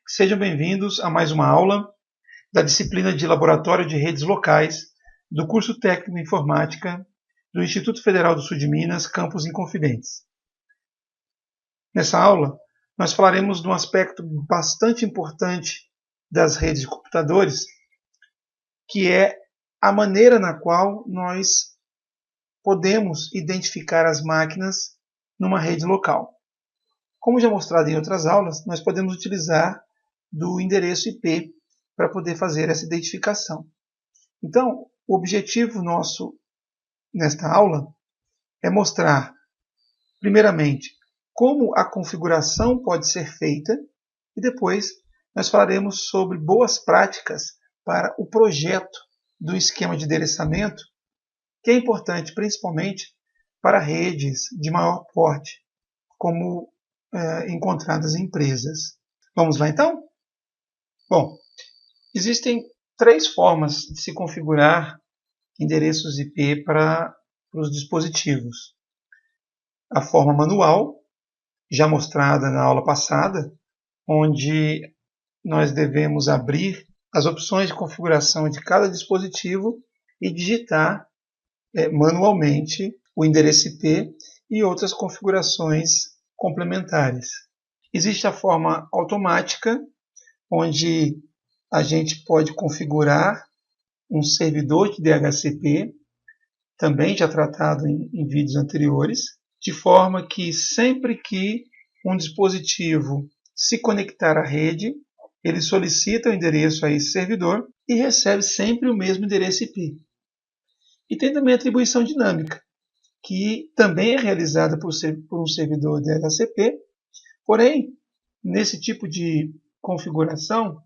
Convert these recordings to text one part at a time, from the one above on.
Sejam bem-vindos a mais uma aula da disciplina de Laboratório de Redes Locais do curso técnico em Informática do Instituto Federal do Sul de Minas, campus Inconfidentes. Nessa aula, nós falaremos de um aspecto bastante importante das redes de computadores, que é a maneira na qual nós podemos identificar as máquinas numa rede local. Como já mostrado em outras aulas, nós podemos utilizar do endereço IP para poder fazer essa identificação. Então, o objetivo nosso nesta aula é mostrar, primeiramente, como a configuração pode ser feita e depois nós falaremos sobre boas práticas para o projeto do esquema de endereçamento, que é importante principalmente para redes de maior porte, como encontradas em empresas. Vamos lá então? Bom, existem três formas de se configurar endereços IP para os dispositivos. A forma manual, já mostrada na aula passada, onde nós devemos abrir as opções de configuração de cada dispositivo e digitar manualmente o endereço IP e outras configurações complementares. Existe a forma automática, onde a gente pode configurar um servidor de DHCP, também já tratado em vídeos anteriores, de forma que sempre que um dispositivo se conectar à rede, ele solicita o endereço a esse servidor e recebe sempre o mesmo endereço IP. E tem também a atribuição dinâmica, que também é realizada por um servidor DHCP, porém, nesse tipo de configuração,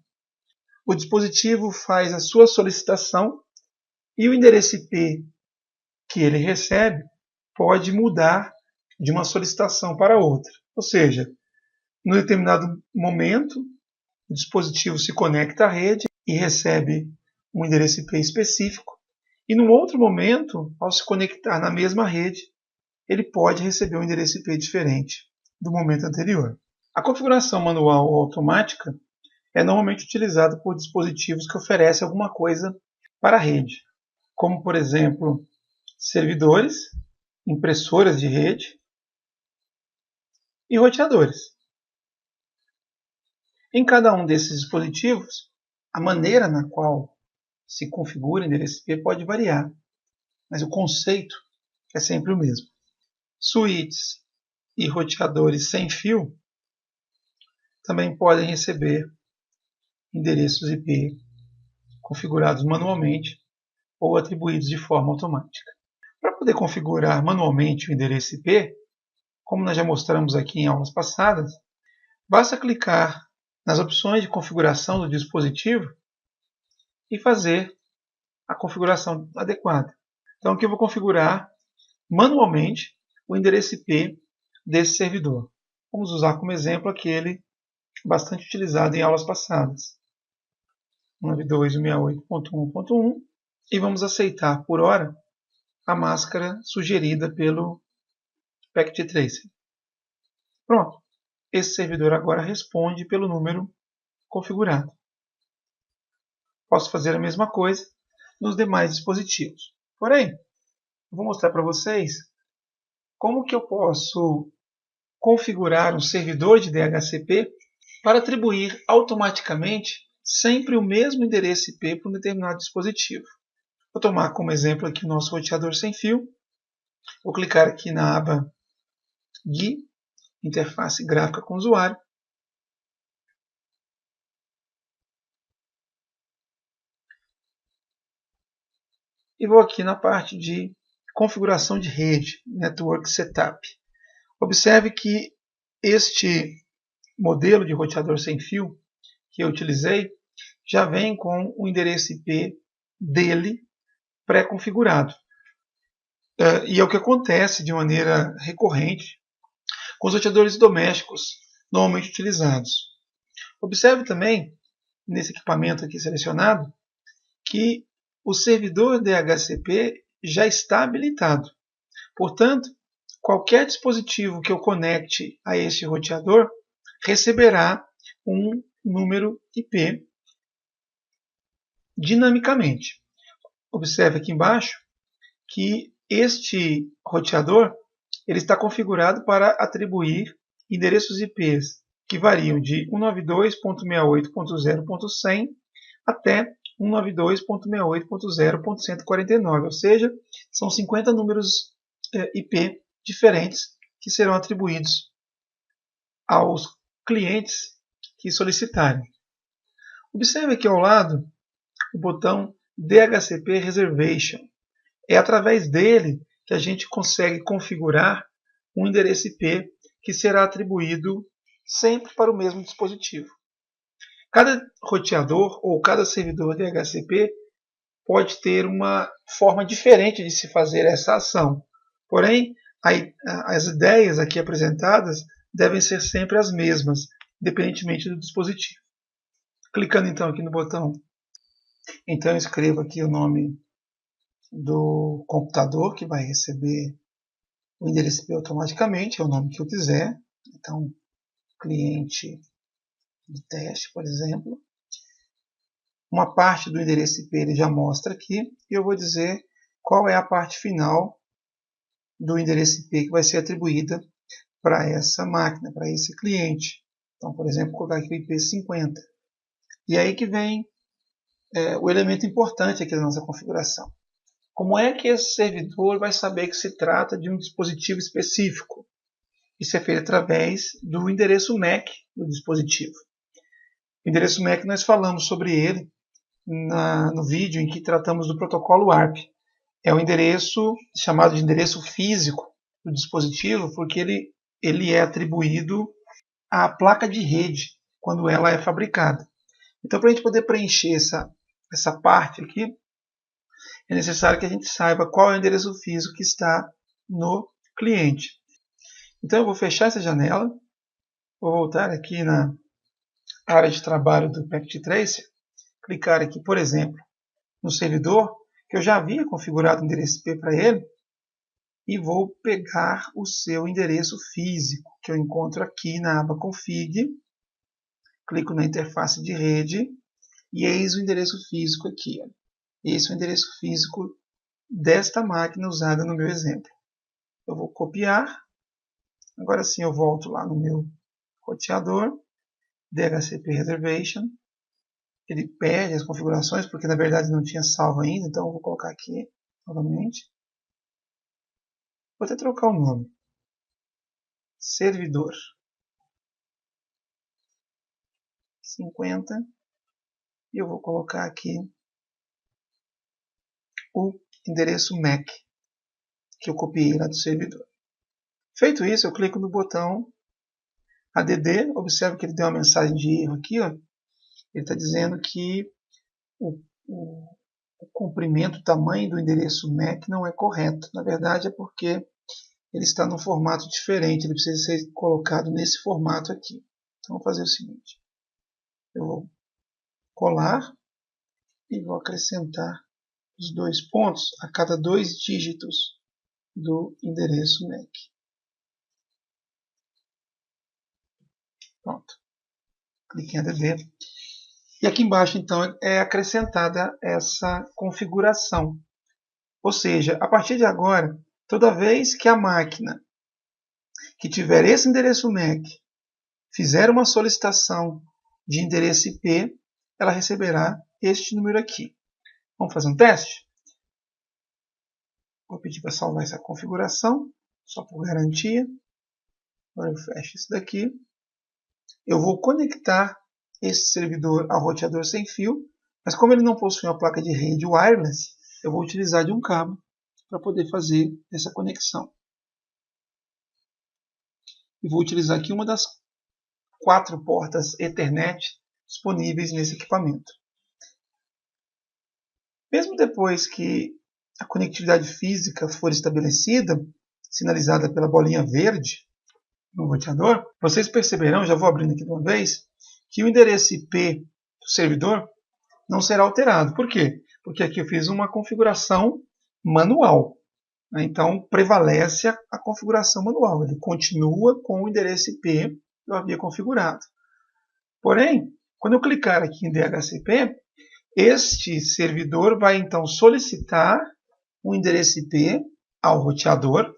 o dispositivo faz a sua solicitação e o endereço IP que ele recebe pode mudar de uma solicitação para outra. Ou seja, em determinado momento, o dispositivo se conecta à rede e recebe um endereço IP específico, e num outro momento, ao se conectar na mesma rede, ele pode receber um endereço IP diferente do momento anterior. A configuração manual ou automática é normalmente utilizada por dispositivos que oferecem alguma coisa para a rede, como, por exemplo, servidores, impressoras de rede e roteadores. Em cada um desses dispositivos, a maneira na qual se configura o endereço IP pode variar, mas o conceito é sempre o mesmo. Switches e roteadores sem fio também podem receber endereços IP configurados manualmente ou atribuídos de forma automática. Para poder configurar manualmente o endereço IP, como nós já mostramos aqui em aulas passadas, basta clicar nas opções de configuração do dispositivo e fazer a configuração adequada. Então aqui eu vou configurar manualmente o endereço IP desse servidor. Vamos usar como exemplo aquele bastante utilizado em aulas passadas, 92.168.1.1, e vamos aceitar por hora a máscara sugerida pelo Packet Tracer. Pronto, esse servidor agora responde pelo número configurado. Posso fazer a mesma coisa nos demais dispositivos. Porém, eu vou mostrar para vocês como que eu posso configurar um servidor de DHCP para atribuir automaticamente sempre o mesmo endereço IP para um determinado dispositivo. Vou tomar como exemplo aqui o nosso roteador sem fio. Vou clicar aqui na aba GUI, Interface Gráfica com Usuário. E vou aqui na parte de configuração de rede, Network Setup. Observe que este modelo de roteador sem fio que eu utilizei já vem com o endereço IP dele pré-configurado. E é o que acontece de maneira recorrente com os roteadores domésticos normalmente utilizados. Observe também, nesse equipamento aqui selecionado, que o servidor DHCP já está habilitado. Portanto, qualquer dispositivo que eu conecte a este roteador receberá um número IP dinamicamente. Observe aqui embaixo que este roteador ele está configurado para atribuir endereços IPs que variam de 192.68.0.100 até 192.68.0.149, ou seja, são 50 números IP diferentes que serão atribuídos aos clientes que solicitarem. Observe aqui ao lado o botão DHCP Reservation. É através dele que a gente consegue configurar um endereço IP que será atribuído sempre para o mesmo dispositivo. Cada roteador ou cada servidor DHCP pode ter uma forma diferente de se fazer essa ação. Porém, as ideias aqui apresentadas devem ser sempre as mesmas, independentemente do dispositivo. Clicando então aqui no botão, então eu escrevo aqui o nome do computador que vai receber o endereço IP automaticamente, é o nome que eu quiser. Então, cliente de teste, por exemplo. Uma parte do endereço IP ele já mostra aqui, e eu vou dizer qual é a parte final do endereço IP que vai ser atribuída para essa máquina, para esse cliente. Então, por exemplo, vou colocar aqui o IP 50. E aí que vem o elemento importante aqui da nossa configuração. Como é que esse servidor vai saber que se trata de um dispositivo específico? Isso é feito através do endereço MAC do dispositivo. O endereço MAC nós falamos sobre ele no vídeo em que tratamos do protocolo ARP. É um endereço chamado de endereço físico do dispositivo, porque ele é atribuído à placa de rede quando ela é fabricada. Então, para a gente poder preencher essa parte aqui, é necessário que a gente saiba qual é o endereço físico que está no cliente. Então eu vou fechar essa janela, vou voltar aqui na área de trabalho do Packet Tracer, clicar aqui, por exemplo, no servidor, que eu já havia configurado o endereço IP para ele, e vou pegar o seu endereço físico, que eu encontro aqui na aba Config, clico na interface de rede, e eis o endereço físico aqui. Esse é o endereço físico desta máquina usada no meu exemplo. Eu vou copiar. Agora sim eu volto lá no meu roteador, DHCP Reservation. Ele perde as configurações, porque na verdade não tinha salvo ainda, então eu vou colocar aqui novamente. Vou até trocar o nome. Servidor 50. E eu vou colocar aqui o endereço MAC que eu copiei lá do servidor. Feito isso, eu clico no botão ADD. Observe que ele deu uma mensagem de erro aqui. Ó. Ele está dizendo que o comprimento, o tamanho do endereço MAC não é correto. Na verdade, é porque ele está num formato diferente. Ele precisa ser colocado nesse formato aqui. Então, vou fazer o seguinte. Eu vou colar e vou acrescentar os 2 pontos a cada 2 dígitos do endereço MAC. Pronto. Clique em ADD. E aqui embaixo, então, é acrescentada essa configuração. Ou seja, a partir de agora, toda vez que a máquina que tiver esse endereço MAC fizer uma solicitação de endereço IP, ela receberá este número aqui. Vamos fazer um teste? Vou pedir para salvar essa configuração, só por garantia. Agora eu fecho isso daqui. Eu vou conectar esse servidor ao roteador sem fio, mas como ele não possui uma placa de rede wireless, eu vou utilizar de um cabo para poder fazer essa conexão. E vou utilizar aqui uma das 4 portas Ethernet disponíveis nesse equipamento. Mesmo depois que a conectividade física for estabelecida, sinalizada pela bolinha verde no roteador, vocês perceberão, já vou abrindo aqui de uma vez, que o endereço IP do servidor não será alterado. Por quê? Porque aqui eu fiz uma configuração manual. Então, prevalece a configuração manual. Ele continua com o endereço IP que eu havia configurado. Porém, Quando eu clicar aqui em DHCP, este servidor vai então solicitar o endereço IP ao roteador,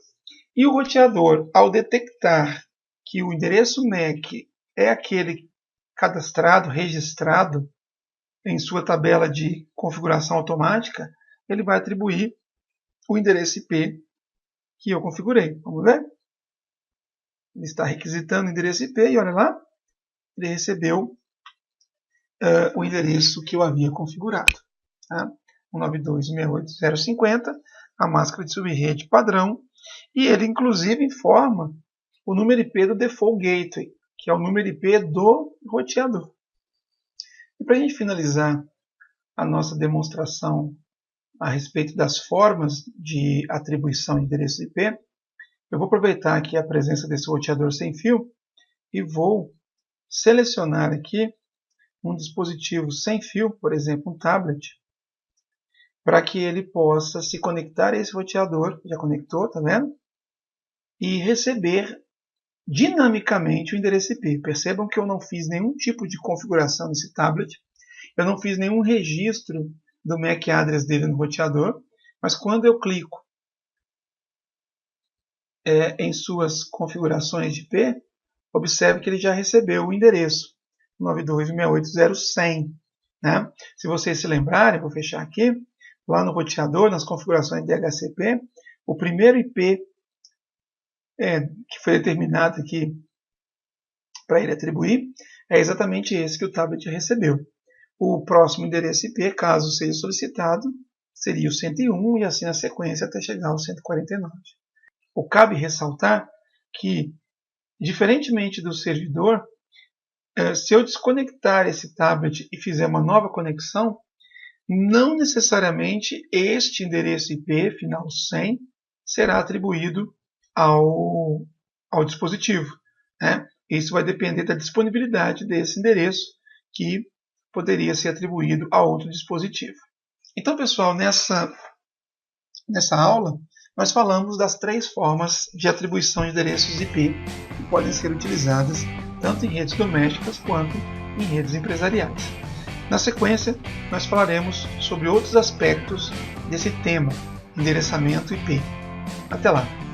e o roteador, ao detectar que o endereço MAC é aquele cadastrado, registrado em sua tabela de configuração automática, ele vai atribuir o endereço IP que eu configurei. Vamos ver? Ele está requisitando o endereço IP e olha lá, ele recebeu o endereço que eu havia configurado. Tá? 192.168.050, a máscara de subrede padrão, e ele inclusive informa o número IP do Default Gateway, que é o número IP do roteador. E para a gente finalizar a nossa demonstração a respeito das formas de atribuição de endereço IP, eu vou aproveitar aqui a presença desse roteador sem fio e vou selecionar aqui um dispositivo sem fio, por exemplo, um tablet, para que ele possa se conectar a esse roteador, já conectou, tá vendo? E receber dinamicamente o endereço IP. Percebam que eu não fiz nenhum tipo de configuração nesse tablet, eu não fiz nenhum registro do MAC address dele no roteador, mas quando eu clico em suas configurações de IP, observe que ele já recebeu o endereço 92.168.0.100. Né? Se vocês se lembrarem, vou fechar aqui, lá no roteador, nas configurações de DHCP, o primeiro IP que foi determinado aqui para ele atribuir é exatamente esse que o tablet recebeu. O próximo endereço IP, caso seja solicitado, seria o 101 e assim na sequência até chegar ao 149. Cabe ressaltar que, diferentemente do servidor, se eu desconectar esse tablet e fizer uma nova conexão, não necessariamente este endereço IP, final 100, será atribuído ao dispositivo. Né? Isso vai depender da disponibilidade desse endereço, que poderia ser atribuído a outro dispositivo. Então, pessoal, nessa aula, nós falamos das 3 formas de atribuição de endereços IP que podem ser utilizadas tanto em redes domésticas quanto em redes empresariais. Na sequência, nós falaremos sobre outros aspectos desse tema, endereçamento IP. Até lá!